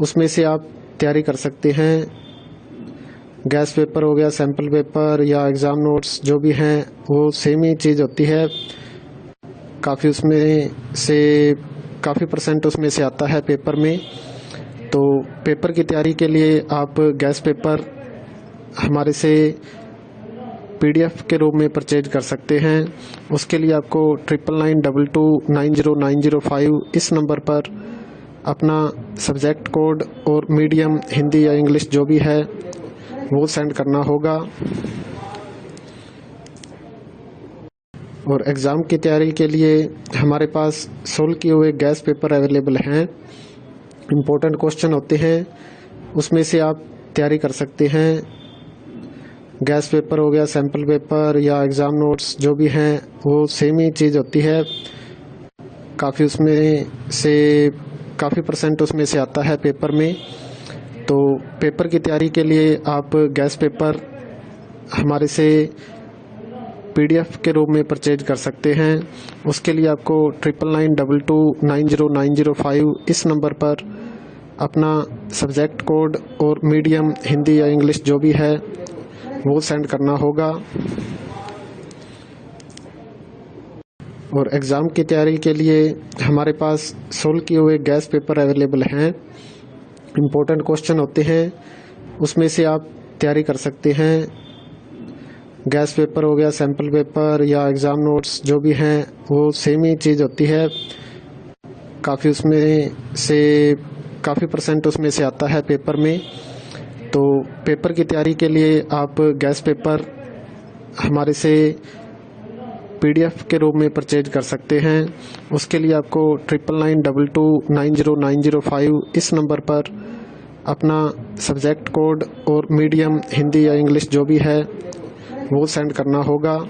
उसमें से आप तैयारी कर सकते हैं। गैस पेपर हो गया, सैम्पल पेपर या एग्ज़ाम नोट्स जो भी हैं वो सेम ही चीज़ होती है। काफ़ी उसमें से काफ़ी परसेंट उसमें से आता है पेपर में। तो पेपर की तैयारी के लिए आप गैस पेपर हमारे से PDF के रूप में परचेज कर सकते हैं। उसके लिए आपको 9992290905 इस नंबर पर अपना सब्जेक्ट कोड और मीडियम हिंदी या इंग्लिश जो भी है वो सेंड करना होगा। और एग्ज़ाम की तैयारी के लिए हमारे पास सोल्व किए हुए गैस पेपर अवेलेबल हैं। इम्पोर्टेंट क्वेश्चन होते हैं, उसमें से आप तैयारी कर सकते हैं। गैस पेपर हो गया, सैम्पल पेपर या एग्ज़ाम नोट्स जो भी हैं वो सेम ही चीज़ होती है। काफ़ी उसमें से काफ़ी परसेंट उसमें से आता है पेपर में। तो पेपर की तैयारी के लिए आप गैस पेपर हमारे से PDF के रूप में परचेज कर सकते हैं। उसके लिए आपको 9992290905 इस नंबर पर अपना सब्जेक्ट कोड और मीडियम हिंदी या इंग्लिश जो भी है वो सेंड करना होगा। और एग्ज़ाम की तैयारी के लिए हमारे पास सोल्व किए हुए गैस पेपर अवेलेबल हैं। इम्पोर्टेंट क्वेश्चन होते हैं, उसमें से आप तैयारी कर सकते हैं। गैस पेपर हो गया, सैम्पल पेपर या एग्ज़ाम नोट्स जो भी हैं वो सेम ही चीज़ होती है। काफ़ी उसमें से काफ़ी परसेंट उसमें से आता है पेपर में। तो पेपर की तैयारी के लिए आप गैस पेपर हमारे से PDF के रूप में परचेज कर सकते हैं। उसके लिए आपको 9992290905 इस नंबर पर अपना सब्जेक्ट कोड और मीडियम हिंदी या इंग्लिश जो भी है वो सेंड करना होगा।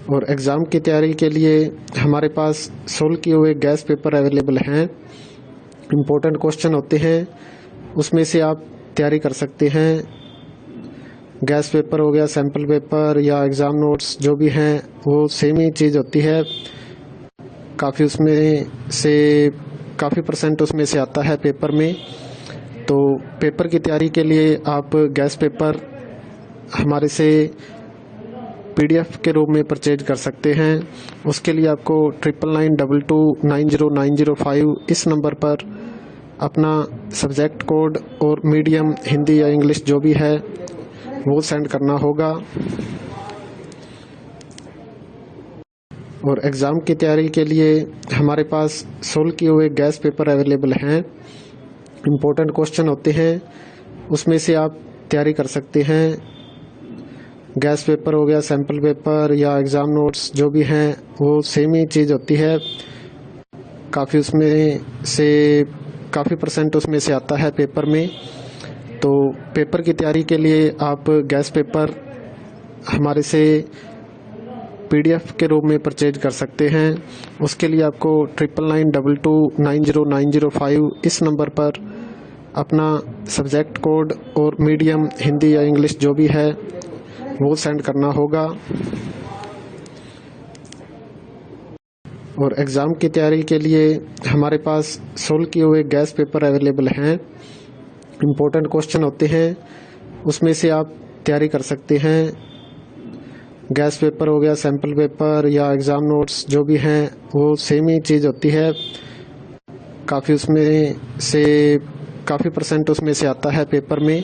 और एग्ज़ाम की तैयारी के लिए हमारे पास सोल्व किए हुए गैस पेपर अवेलेबल हैं। इम्पोर्टेंट क्वेश्चन होते हैं, उसमें से आप तैयारी कर सकते हैं। गैस पेपर हो गया, सैम्पल पेपर या एग्ज़ाम नोट्स जो भी हैं वो सेम ही चीज़ होती है। काफ़ी उसमें से काफ़ी परसेंट उसमें से आता है पेपर में। तो पेपर की तैयारी के लिए आप गैस पेपर हमारे से PDF के रूप में परचेज कर सकते हैं। उसके लिए आपको 9992290905 इस नंबर पर अपना सब्जेक्ट कोड और मीडियम हिंदी या इंग्लिश जो भी है वो सेंड करना होगा। और एग्ज़ाम की तैयारी के लिए हमारे पास सोल्व किए हुए गैस पेपर अवेलेबल हैं। इम्पोर्टेंट क्वेश्चन होते हैं, उसमें से आप तैयारी कर सकते हैं। गैस पेपर हो गया, सैम्पल पेपर या एग्ज़ाम नोट्स जो भी हैं वो सेम ही चीज़ होती है। काफ़ी उसमें से काफ़ी परसेंट उसमें से आता है पेपर में। तो पेपर की तैयारी के लिए आप गैस पेपर हमारे से PDF के रूप में परचेज कर सकते हैं। उसके लिए आपको 9992290905 इस नंबर पर अपना सब्जेक्ट कोड और मीडियम हिंदी या इंग्लिश जो भी है वो सेंड करना होगा। और एग्ज़ाम की तैयारी के लिए हमारे पास सोल्व किए हुए गैस पेपर अवेलेबल हैं। इम्पोर्टेंट क्वेश्चन होते हैं, उसमें से आप तैयारी कर सकते हैं। गैस पेपर हो गया, सैम्पल पेपर या एग्ज़ाम नोट्स जो भी हैं वो सेम ही चीज़ होती है। काफ़ी उसमें से काफ़ी परसेंट उसमें से आता है पेपर में।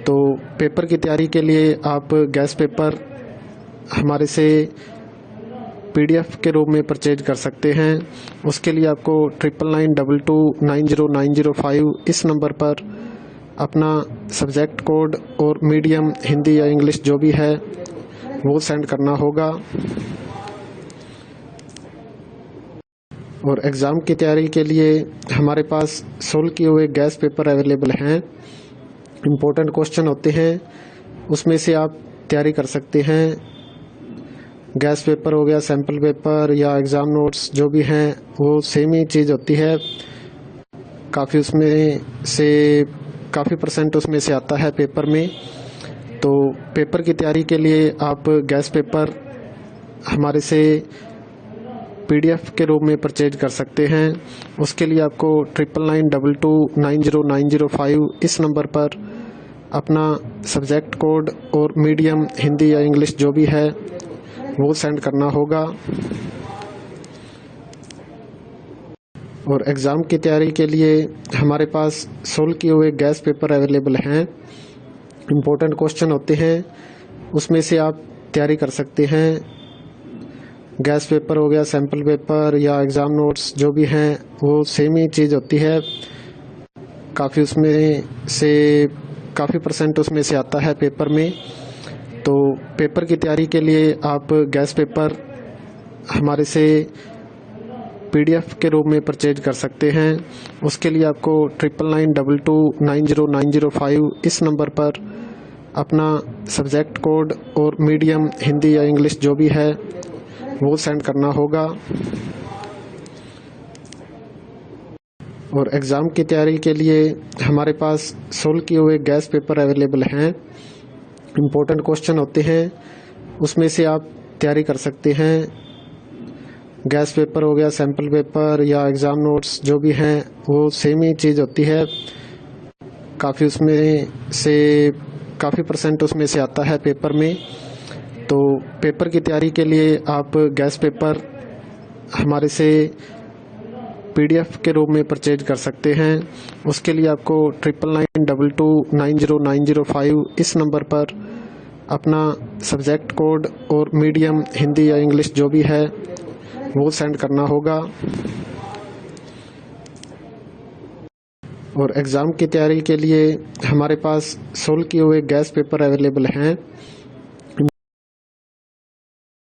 तो पेपर की तैयारी के लिए आप गैस पेपर हमारे से PDF के रूप में परचेज कर सकते हैं। उसके लिए आपको 9992290905 इस नंबर पर अपना सब्जेक्ट कोड और मीडियम हिंदी या इंग्लिश जो भी है वो सेंड करना होगा। और एग्ज़ाम की तैयारी के लिए हमारे पास सोल्व किए हुए गैस पेपर अवेलेबल हैं। इम्पोर्टेंट क्वेश्चन होते हैं, उसमें से आप तैयारी कर सकते हैं। गैस पेपर हो गया, सैम्पल पेपर या एग्ज़ाम नोट्स जो भी हैं वो सेम ही चीज़ होती है। काफ़ी उसमें से काफ़ी परसेंट उसमें से आता है पेपर में। तो पेपर की तैयारी के लिए आप गैस पेपर हमारे से PDF के रूप में परचेज कर सकते हैं। उसके लिए आपको 9992290905 इस नंबर पर अपना सब्जेक्ट कोड और मीडियम हिंदी या इंग्लिश जो भी है वो सेंड करना होगा। और एग्ज़ाम की तैयारी के लिए हमारे पास सोल्व किए हुए गैस पेपर अवेलेबल हैं। इम्पोर्टेंट क्वेश्चन होते हैं, उसमें से आप तैयारी कर सकते हैं। गैस पेपर हो गया, सैम्पल पेपर या एग्ज़ाम नोट्स जो भी हैं वो सेम ही चीज़ होती है। काफ़ी परसेंट उसमें से आता है पेपर में। तो पेपर की तैयारी के लिए आप गैस पेपर हमारे से PDF के रूप में परचेज कर सकते हैं। उसके लिए आपको 9992290905 इस नंबर पर अपना सब्जेक्ट कोड और मीडियम हिंदी या इंग्लिश जो भी है वो सेंड करना होगा। और एग्ज़ाम की तैयारी के लिए हमारे पास सोल्व किए हुए गैस पेपर अवेलेबल हैं। इम्पोर्टेंट क्वेश्चन होते हैं, उसमें से आप तैयारी कर सकते हैं। गैस पेपर हो गया, सैम्पल पेपर या एग्ज़ाम नोट्स जो भी हैं वो सेम ही चीज़ होती है। काफ़ी परसेंट उसमें से आता है पेपर में। तो पेपर की तैयारी के लिए आप गैस पेपर हमारे से PDF के रूप में परचेज कर सकते हैं। उसके लिए आपको 9992290905 इस नंबर पर अपना सब्जेक्ट कोड और मीडियम हिंदी या इंग्लिश जो भी है वो सेंड करना होगा। और एग्ज़ाम की तैयारी के लिए हमारे पास सोल्व किए हुए गैस पेपर अवेलेबल हैं।